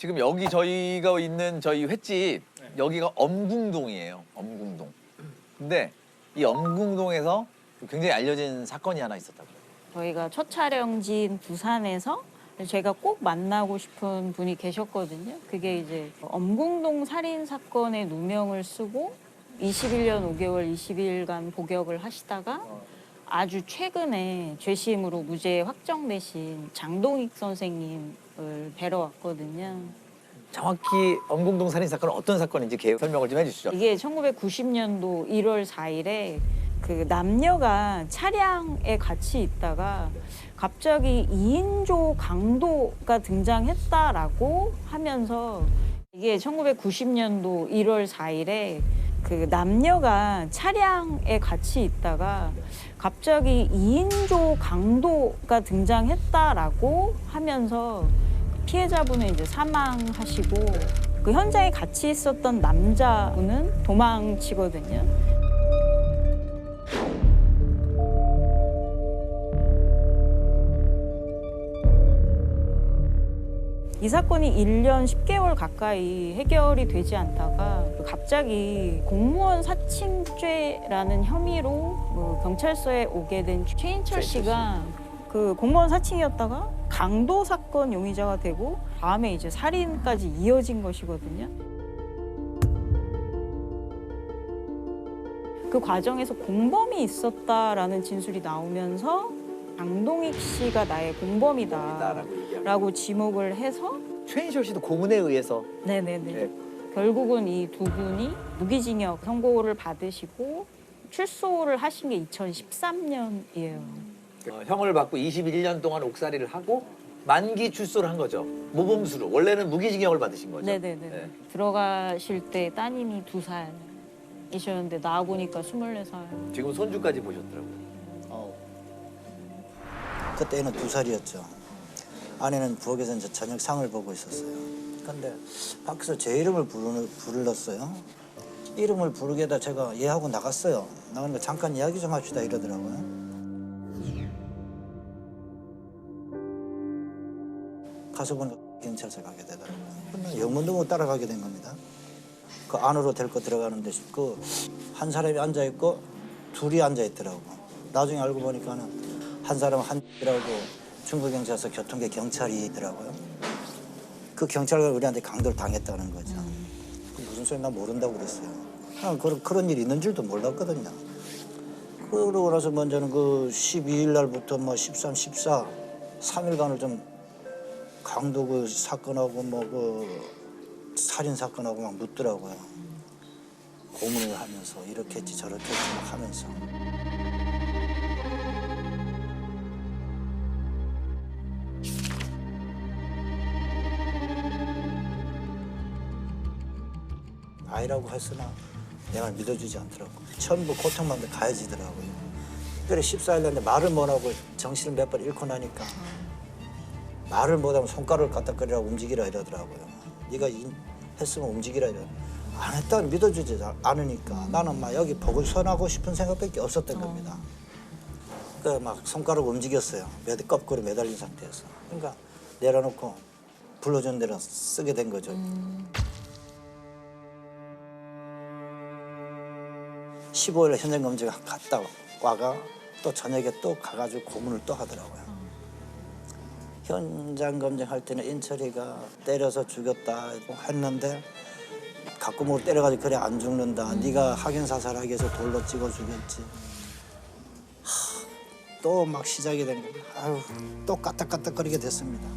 지금 여기 저희가 있는 저희 횟집 여기가 엄궁동이에요. 엄궁동. 근데 이 엄궁동에서 굉장히 알려진 사건이 하나 있었다고요. 저희가 첫 촬영지인 부산에서 제가 꼭 만나고 싶은 분이 계셨거든요. 그게 이제 엄궁동 살인 사건의 누명을 쓰고 21년 5개월 20일간 복역을 하시다가 아주 최근에 죄심으로 무죄 확정되신 장동익 선생님을 뵈러 왔거든요. 정확히 엄궁동 살인 사건은 어떤 사건인지 설명을 좀 해주시죠. 이게 1990년도 1월 4일에 그 남녀가 차량에 같이 있다가 갑자기 2인조 강도가 등장했다라고 하면서 이게 1990년도 1월 4일에 그 남녀가 차량에 같이 있다가 갑자기 2인조 강도가 등장했다라고 하면서 피해자분은 이제 사망하시고 그 현장에 같이 있었던 남자분은 도망치거든요. 이 사건이 1년 10개월 가까이 해결이 되지 않다가 갑자기 공무원 사칭죄라는 혐의로 경찰서에 오게 된 최인철 씨가 그 공무원 사칭이었다가 강도 사건 용의자가 되고 다음에 이제 살인까지 이어진 것이거든요. 그 과정에서 공범이 있었다라는 진술이 나오면서 장동익 씨가 나의 공범이다라고 지목을 해서 최인철 씨도 고문에 의해서 네네네. 네. 결국은 이 두 분이 무기징역 선고를 받으시고 출소를 하신 게 2013년이에요. 형을 받고 21년 동안 옥살이를 하고 만기 출소를 한 거죠. 모범수로. 원래는 무기징역을 받으신 거죠. 네네네. 네. 들어가실 때 따님이 2살이셨는데 나와보니까 24살. 지금 손주까지 보셨더라고요. 그때는 2살이었죠. 아내는 부엌에서 이제 저녁 상을 보고 있었어요. 근데 밖에서 제 이름을 불렀어요. 이름을 부르게다 제가 얘하고 나갔어요. 나가니까 잠깐 이야기 좀 합시다 이러더라고요. 가서 보니까 경찰서 가게 되더라고요. 영문도 못 따라가게 된 겁니다. 그 안으로 데리고 들어가는데 그 한 사람이 앉아 있고 둘이 앉아 있더라고. 나중에 알고 보니까는 한 사람은 한이라고 중부 경찰서 교통계 경찰이더라고요. 그 경찰가 우리한테 강도를 당했다는 거죠. 무슨 소리 나 모른다고 그랬어요. 그런 일이 있는 줄도 몰랐거든요. 그러고 나서 먼저는 그 12일 날부터 뭐 13, 14, 3일간을 좀 강도 그 사건하고 뭐 그 살인 사건하고 막 묻더라고요. 고문을 하면서 이렇게 했지 저렇게 했지 막 하면서. 아이라고 했으나 내 말 믿어주지 않더라고. 전부 고통만 가해지더라고요. 그래 14일 됐는데 말을 못하고 정신을 몇 번 잃고 나니까 말을 못하면 손가락을 까딱거리라고 움직이라 이러더라고요. 네가 했으면 움직이라 이러. 안 했다고 믿어주지 않으니까 나는 막 여기 복을 선하고 싶은 생각밖에 없었던 겁니다. 그래 막 손가락 움직였어요. 거꾸로 매달린 상태에서. 그러니까 내려놓고 불러준 대로 쓰게 된 거죠. 15일 현장 검증 갔다 와가 또 저녁에 또 가가지고 고문을 또 하더라고요. 현장 검증할 때는 인철이가 때려서 죽였다 했는데 가꾸목으로 때려가지고 그래 안 죽는다. 네가 학연사살하기 위해서 돌로 찍어 죽였지. 또 막 시작이 되는 거예요. 아유, 또 까딱까딱거리게 됐습니다.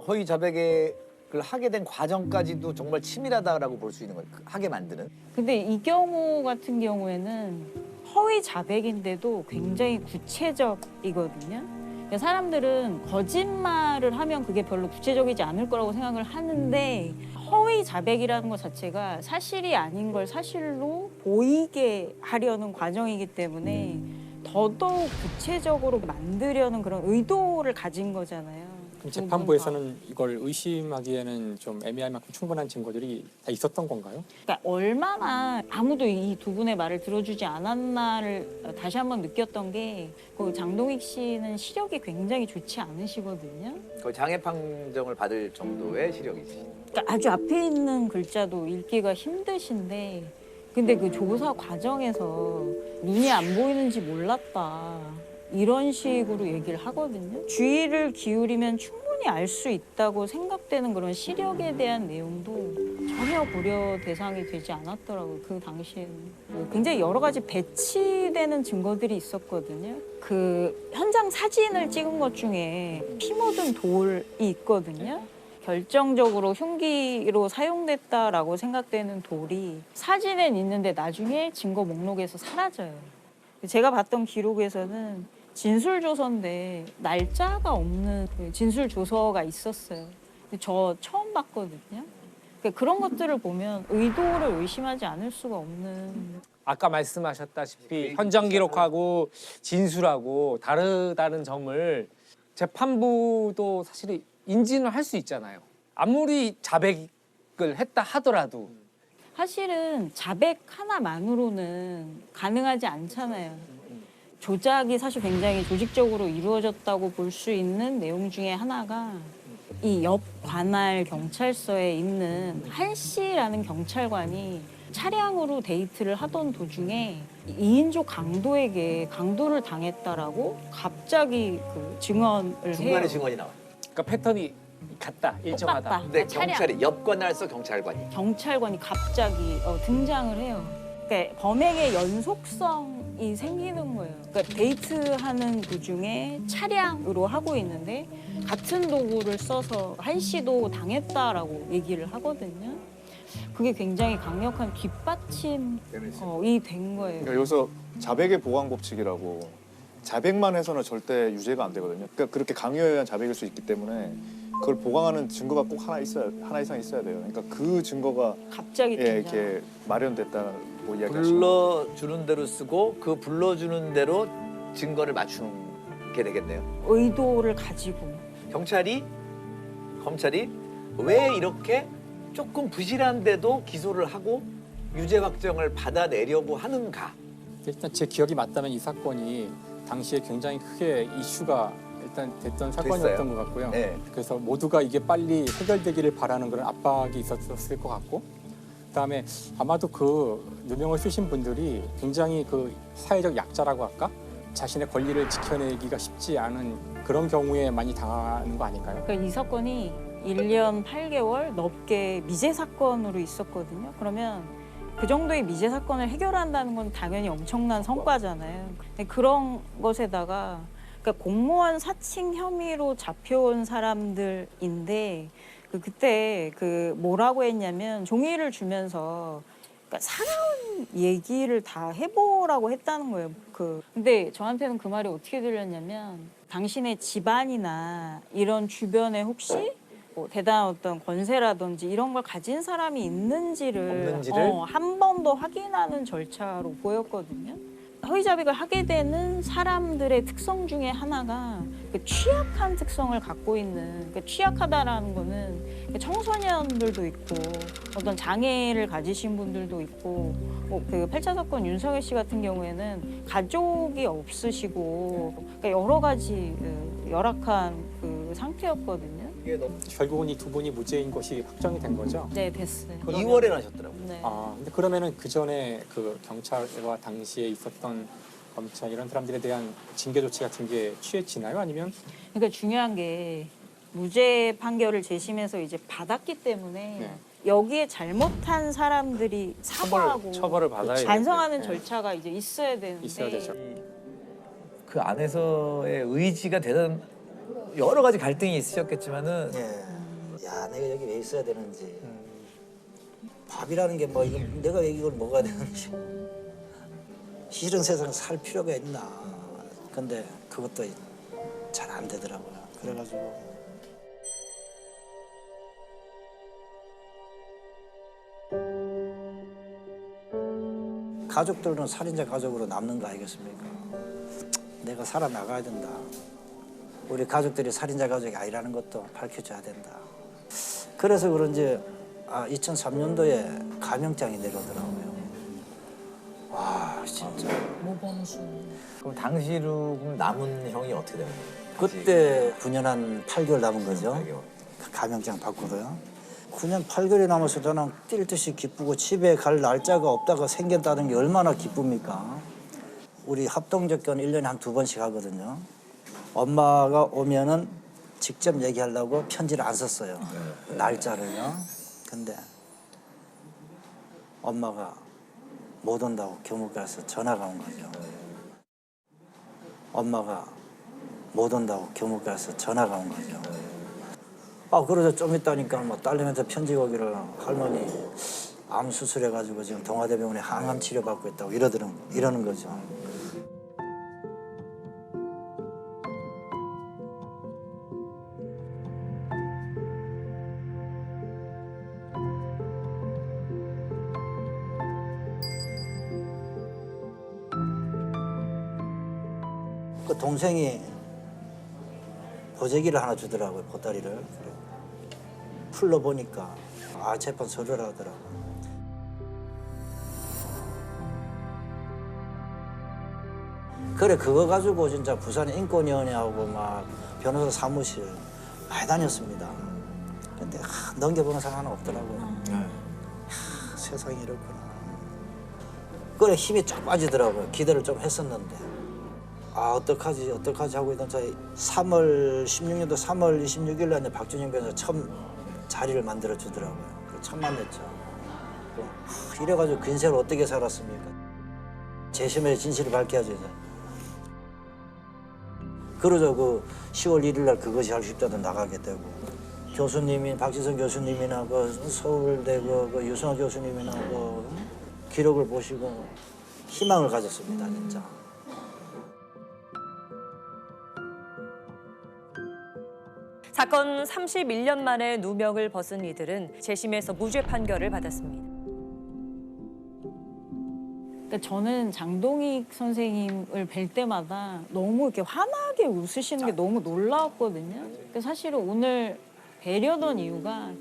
허위 자백을 하게 된 과정까지도 정말 치밀하다라고 볼 수 있는 거예요. 하게 만드는. 근데 이 경우 같은 경우에는 허위 자백인데도 굉장히 구체적이거든요. 그러니까 사람들은 거짓말을 하면 그게 별로 구체적이지 않을 거라고 생각을 하는데 허위 자백이라는 것 자체가 사실이 아닌 걸 사실로 보이게 하려는 과정이기 때문에 더더욱 구체적으로 만들려는 그런 의도를 가진 거잖아요. 그럼 재판부에서는 이걸 의심하기에는 좀 애매할 만큼 충분한 증거들이 다 있었던 건가요? 그러니까 얼마나 아무도 이 두 분의 말을 들어주지 않았나를 다시 한번 느꼈던 게 그 장동익 씨는 시력이 굉장히 좋지 않으시거든요. 거의 장애 판정을 받을 정도의 시력이 있으시죠. 그러니까 아주 앞에 있는 글자도 읽기가 힘드신데 근데 그 조사 과정에서 눈이 안 보이는지 몰랐다. 이런 식으로 얘기를 하거든요. 주의를 기울이면 충분히 알 수 있다고 생각되는 그런 시력에 대한 내용도 전혀 고려 대상이 되지 않았더라고요. 그 당시에는. 굉장히 여러 가지 배치되는 증거들이 있었거든요. 그 현장 사진을 찍은 것 중에 피 묻은 돌이 있거든요. 결정적으로 흉기로 사용됐다라고 생각되는 돌이 사진엔 있는데 나중에 증거 목록에서 사라져요. 제가 봤던 기록에서는 진술조서인데 날짜가 없는 진술조서가 있었어요. 저 처음 봤거든요. 그러니까 그런 것들을 보면 의도를 의심하지 않을 수가 없는. 아까 말씀하셨다시피 현장 기록하고 진술하고 다르다는 점을 재판부도 사실 인지는 할 수 있잖아요. 아무리 자백을 했다 하더라도 사실은 자백 하나만으로는 가능하지 않잖아요. 조작이 사실 굉장히 조직적으로 이루어졌다고 볼 수 있는 내용 중에 하나가 이 옆 관할 경찰서에 있는 한 씨라는 경찰관이 차량으로 데이트를 하던 도중에 2인조 강도에게 강도를 당했다라고 갑자기 그 증언을 해요. 중간에 증언이 나와요. 그러니까 패턴이 같다, 일정하다. 똑같다. 근데 차량. 경찰이 옆관할서 경찰관이 경찰관이 갑자기 등장을 해요. 그러니까 범행의 연속성이 생기는 거예요. 그러니까 데이트하는 도중에 차량으로 하고 있는데 같은 도구를 써서 한 씨도 당했다라고 얘기를 하거든요. 그게 굉장히 강력한 뒷받침이 된 거예요. 그러니까 여기서 자백의 보강 법칙이라고 자백만 해서는 절대 유죄가 안 되거든요. 그러니까 그렇게 강요한 자백일 수 있기 때문에 그걸 보강하는 증거가 꼭 하나 이상 있어야 돼요. 그러니까 그 증거가 갑자기 등장. 이렇게 마련됐다고 이야기하시는 거예요. 불러주는 대로 쓰고 그 불러주는 대로 증거를 맞추게 되겠네요. 의도를 가지고. 검찰이 왜 이렇게 조금 부실한데도 기소를 하고 유죄 확정을 받아내려고 하는가? 일단 제 기억이 맞다면 이 사건이 당시에 굉장히 크게 이슈가 일단 됐던 사건이었던 됐어요. 것 같고요. 네. 그래서 모두가 이게 빨리 해결되기를 바라는 그런 압박이 있었을 것 같고, 그다음에 아마도 그 누명을 쓰신 분들이 굉장히 그 사회적 약자라고 할까? 자신의 권리를 지켜내기가 쉽지 않은 그런 경우에 많이 당하는 거 아닐까요? 그러니까 이 사건이 1년 8개월 넘게 미제 사건으로 있었거든요. 그러면 그 정도의 미제 사건을 해결한다는 건 당연히 엄청난 성과잖아요. 근데 그런 것에다가 그러니까 공무원 사칭 혐의로 잡혀온 사람들인데 그때 뭐라고 했냐면 종이를 주면서 그러니까 살아온 얘기를 다 해보라고 했다는 거예요. 근데 저한테는 그 말이 어떻게 들렸냐면 당신의 집안이나 이런 주변에 혹시 뭐 대단한 어떤 권세라든지 이런 걸 가진 사람이 있는지를 한 번 더 확인하는 절차로 보였거든요. 허위 자백을 하게 되는 사람들의 특성 중에 하나가 그 취약한 특성을 갖고 있는 취약하다라는 거는 청소년들도 있고 어떤 장애를 가지신 분들도 있고 그 8차 사건 윤석열 씨 같은 경우에는 가족이 없으시고 그러니까 여러 가지 열악한 그 상태였거든요. 결국은 이 두 분이 무죄인 것이 확정이 된 거죠. 네, 됐어요. 2월에 나셨더라고요. 네. 근데 그러면은 그 전에 그 경찰과 당시에 있었던 검찰 이런 사람들에 대한 징계 조치 같은 게 취해지나요? 아니면 그러니까 중요한 게 무죄 판결을 재심에서 이제 받았기 때문에 네. 여기에 잘못한 사람들이 사과하고 처벌을 받아야 반성하는 되는데. 절차가 이제 있어야 되는데 있어야 되죠. 그 안에서의 의지가 대단 여러 가지 갈등이 있으셨겠지만은 예. 야, 내가 여기 왜 있어야 되는지. 밥이라는 게 뭐 이거 내가 왜 이걸 먹어야 되는지. 이런 세상 살 필요가 있나. 근데 그것도 잘 안 되더라고요. 그래가지고 가족들은 살인자 가족으로 남는 거 아니겠습니까? 내가 살아나가야 된다. 우리 가족들이 살인자 가족이 아니라는 것도 밝혀줘야 된다. 그래서 그런지 2003년도에 감형장이 내려오더라고요. 와 진짜. 그럼 당시로 그럼 남은 형이 어떻게 되는 거예요? 그때 9년 한 8개월 남은 거죠. 8개월. 감형장 받고도요. 9년 8개월이 남아서 저는 뛸 듯이 기쁘고 집에 갈 날짜가 없다가 생겼다는 게 얼마나 기쁩니까? 우리 합동접견 1년에 한 2번씩 하거든요. 엄마가 오면은 직접 얘기하려고 편지를 안 썼어요. 날짜를요. 근데 엄마가 못 온다고 교무과에서 전화가 온 거죠. 엄마가 못 온다고 교무과에서 전화가 온 거죠. 그러자 좀 있다니까 뭐 딸내미한테 편지 오기를 할머니 암 수술해가지고 지금 동아대병원에 항암 치료 받고 있다고 이러는 거죠. 그 동생이 보재기를 하나 주더라고요, 보따리를. 풀러보니까 재판 서류를 하더라고요. 그래 그거 가지고 진짜 부산 인권위원회하고 막 변호사 사무실 많이 다녔습니다. 근데 넘겨보는 사람 하나 없더라고요. 세상이 이렇구나. 그래 힘이 쫙 빠지더라고요. 기대를 좀 했었는데. 어떡하지 하고 있던 저희 16년도 3월 26일 날 박준영 변호사 처음 자리를 만들어 주더라고요. 처음 만났죠. 이래가지고 근세를 어떻게 살았습니까? 재심의 진실을 밝혀야죠. 이제. 그러자 그 10월 1일 날 그것이 할 수 있다도 나가게 되고 교수님이 박지성 교수님이나 그 서울대 그 유승환 교수님이나 그 기록을 보시고 희망을 가졌습니다. 진짜. 사건 31년 만에 누명을 벗은 이들은 재심에서 무죄 판결을 받았습니다. 그러니까 저는 장동익 선생님을 뵐 때마다 너무 이렇게 환하게 웃으시는 게 너무 놀라웠거든요. 그러니까 사실은 오늘 뵈려던 이유가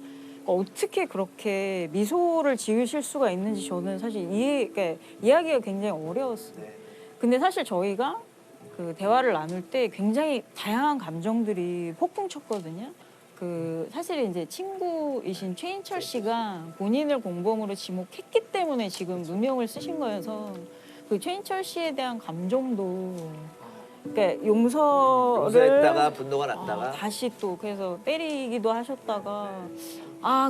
어떻게 그렇게 미소를 지으실 수가 있는지 저는 사실 그러니까 이해하기가 굉장히 어려웠어요. 근데 사실 저희가 그 대화를 나눌 때 굉장히 다양한 감정들이 폭풍 쳤거든요. 사실 이제 친구이신 최인철 씨가 본인을 공범으로 지목했기 때문에 지금 누명을 쓰신 거여서 그 최인철 씨에 대한 감정도 그러니까 용서했다가 분노가 났다가 다시 또 그래서 때리기도 하셨다가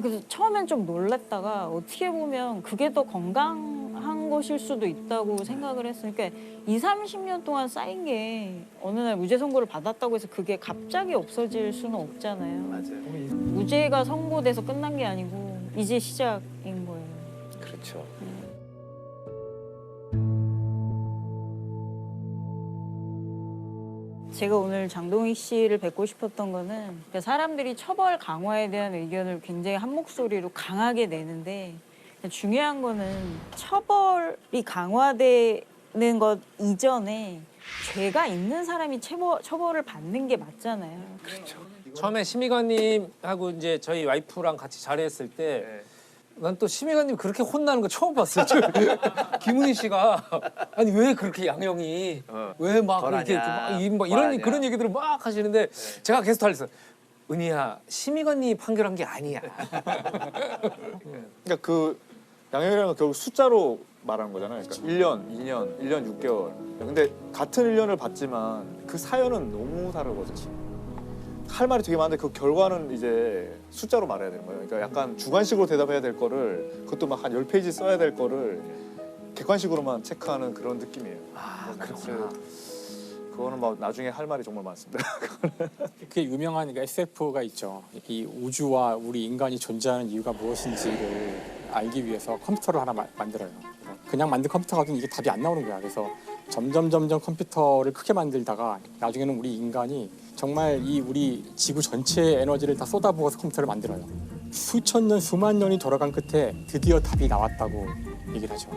그래서 처음엔 좀 놀랐다가 어떻게 보면 그게 더 건강한 것일 수도 있다고 생각을 했어요. 그러니까 20-30년 동안 쌓인 게 어느 날 무죄 선고를 받았다고 해서 그게 갑자기 없어질 수는 없잖아요. 맞아요. 무죄가 선고돼서 끝난 게 아니고 이제 시작인 거예요. 그렇죠. 제가 오늘 장동익 씨를 뵙고 싶었던 거는 그러니까 사람들이 처벌 강화에 대한 의견을 굉장히 한 목소리로 강하게 내는데 중요한 거는 처벌이 강화되는 것 이전에 죄가 있는 사람이 처벌을 받는 게 맞잖아요. 그렇죠. 처음에 심의관님하고 이제 저희 와이프랑 같이 자리했을 때 난 또 심의관님 그렇게 혼나는 거 처음 봤어요. 김은희 씨가 아니 왜 그렇게 양형이 왜 막 이렇게 막 이런 그런 얘기들을 막 하시는데 제가 계속 달렸어요. 은희야 심의관님이 판결한 게 아니야. 그러니까 그 양형이라는 건 결국 숫자로 말하는 거잖아요. 그러니까 1년, 2년, 1년 6개월. 근데 같은 1년을 받지만 그 사연은 너무 다르거든요. 할 말이 되게 많은데 그 결과는 이제 숫자로 말해야 되는 거예요. 그러니까 약간 주관식으로 대답해야 될 거를 그것도 막 한 10페이지 써야 될 거를 객관식으로만 체크하는 그런 느낌이에요. 그렇구나. 그거는 막 나중에 할 말이 정말 많습니다. 그게 유명한 SF가 있죠. 이 우주와 우리 인간이 존재하는 이유가 무엇인지를 알기 위해서 컴퓨터를 하나 만들어요. 그냥 만든 컴퓨터 가지고는 이게 답이 안 나오는 거야. 그래서 점점 컴퓨터를 크게 만들다가 나중에는 우리 인간이 정말 이 우리 지구 전체의 에너지를 다 쏟아부어서 컴퓨터를 만들어요. 수천 년, 수만 년이 돌아간 끝에 드디어 답이 나왔다고 얘기를 하죠.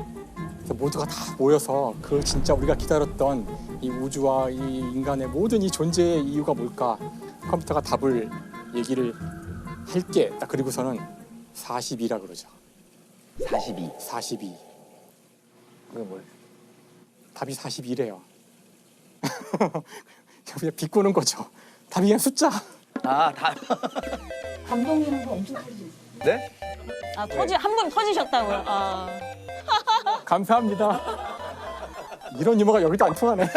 그래서 모두가 다 모여서 그 진짜 우리가 기다렸던 이 우주와 이 인간의 모든 이 존재의 이유가 뭘까? 컴퓨터가 답을 얘기를 할게. 딱 그리고서는 42라 그러죠. 42. 42. 그게 뭐예요? 답이 42래요. 그냥 비꼬는 거죠. 답이 그냥 숫자. 아, 다. 감독님은 거 엄청 터지셨어요. 네? 아, 한 분 터지셨다고요? 아. 감사합니다. 이런 유머가 여기도 안 통하네.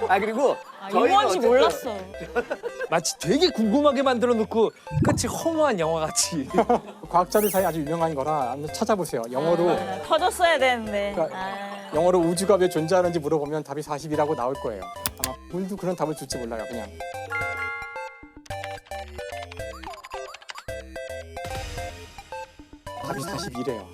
아, 그리고 저희는 유머인지 어쨌든 몰랐어. 마치 되게 궁금하게 만들어 놓고 끝이 허무한 영화 같이. 과학자들 사이에 아주 유명한 거라 한번 찾아보세요. 영어로 터졌어야 되는데. 그러니까 아. 영어로 우주가 왜 존재하는지 물어보면 답이 40이라고 나올 거예요. 아마 물도 그런 답을 줄지 몰라요. 그냥. 답이 42래요.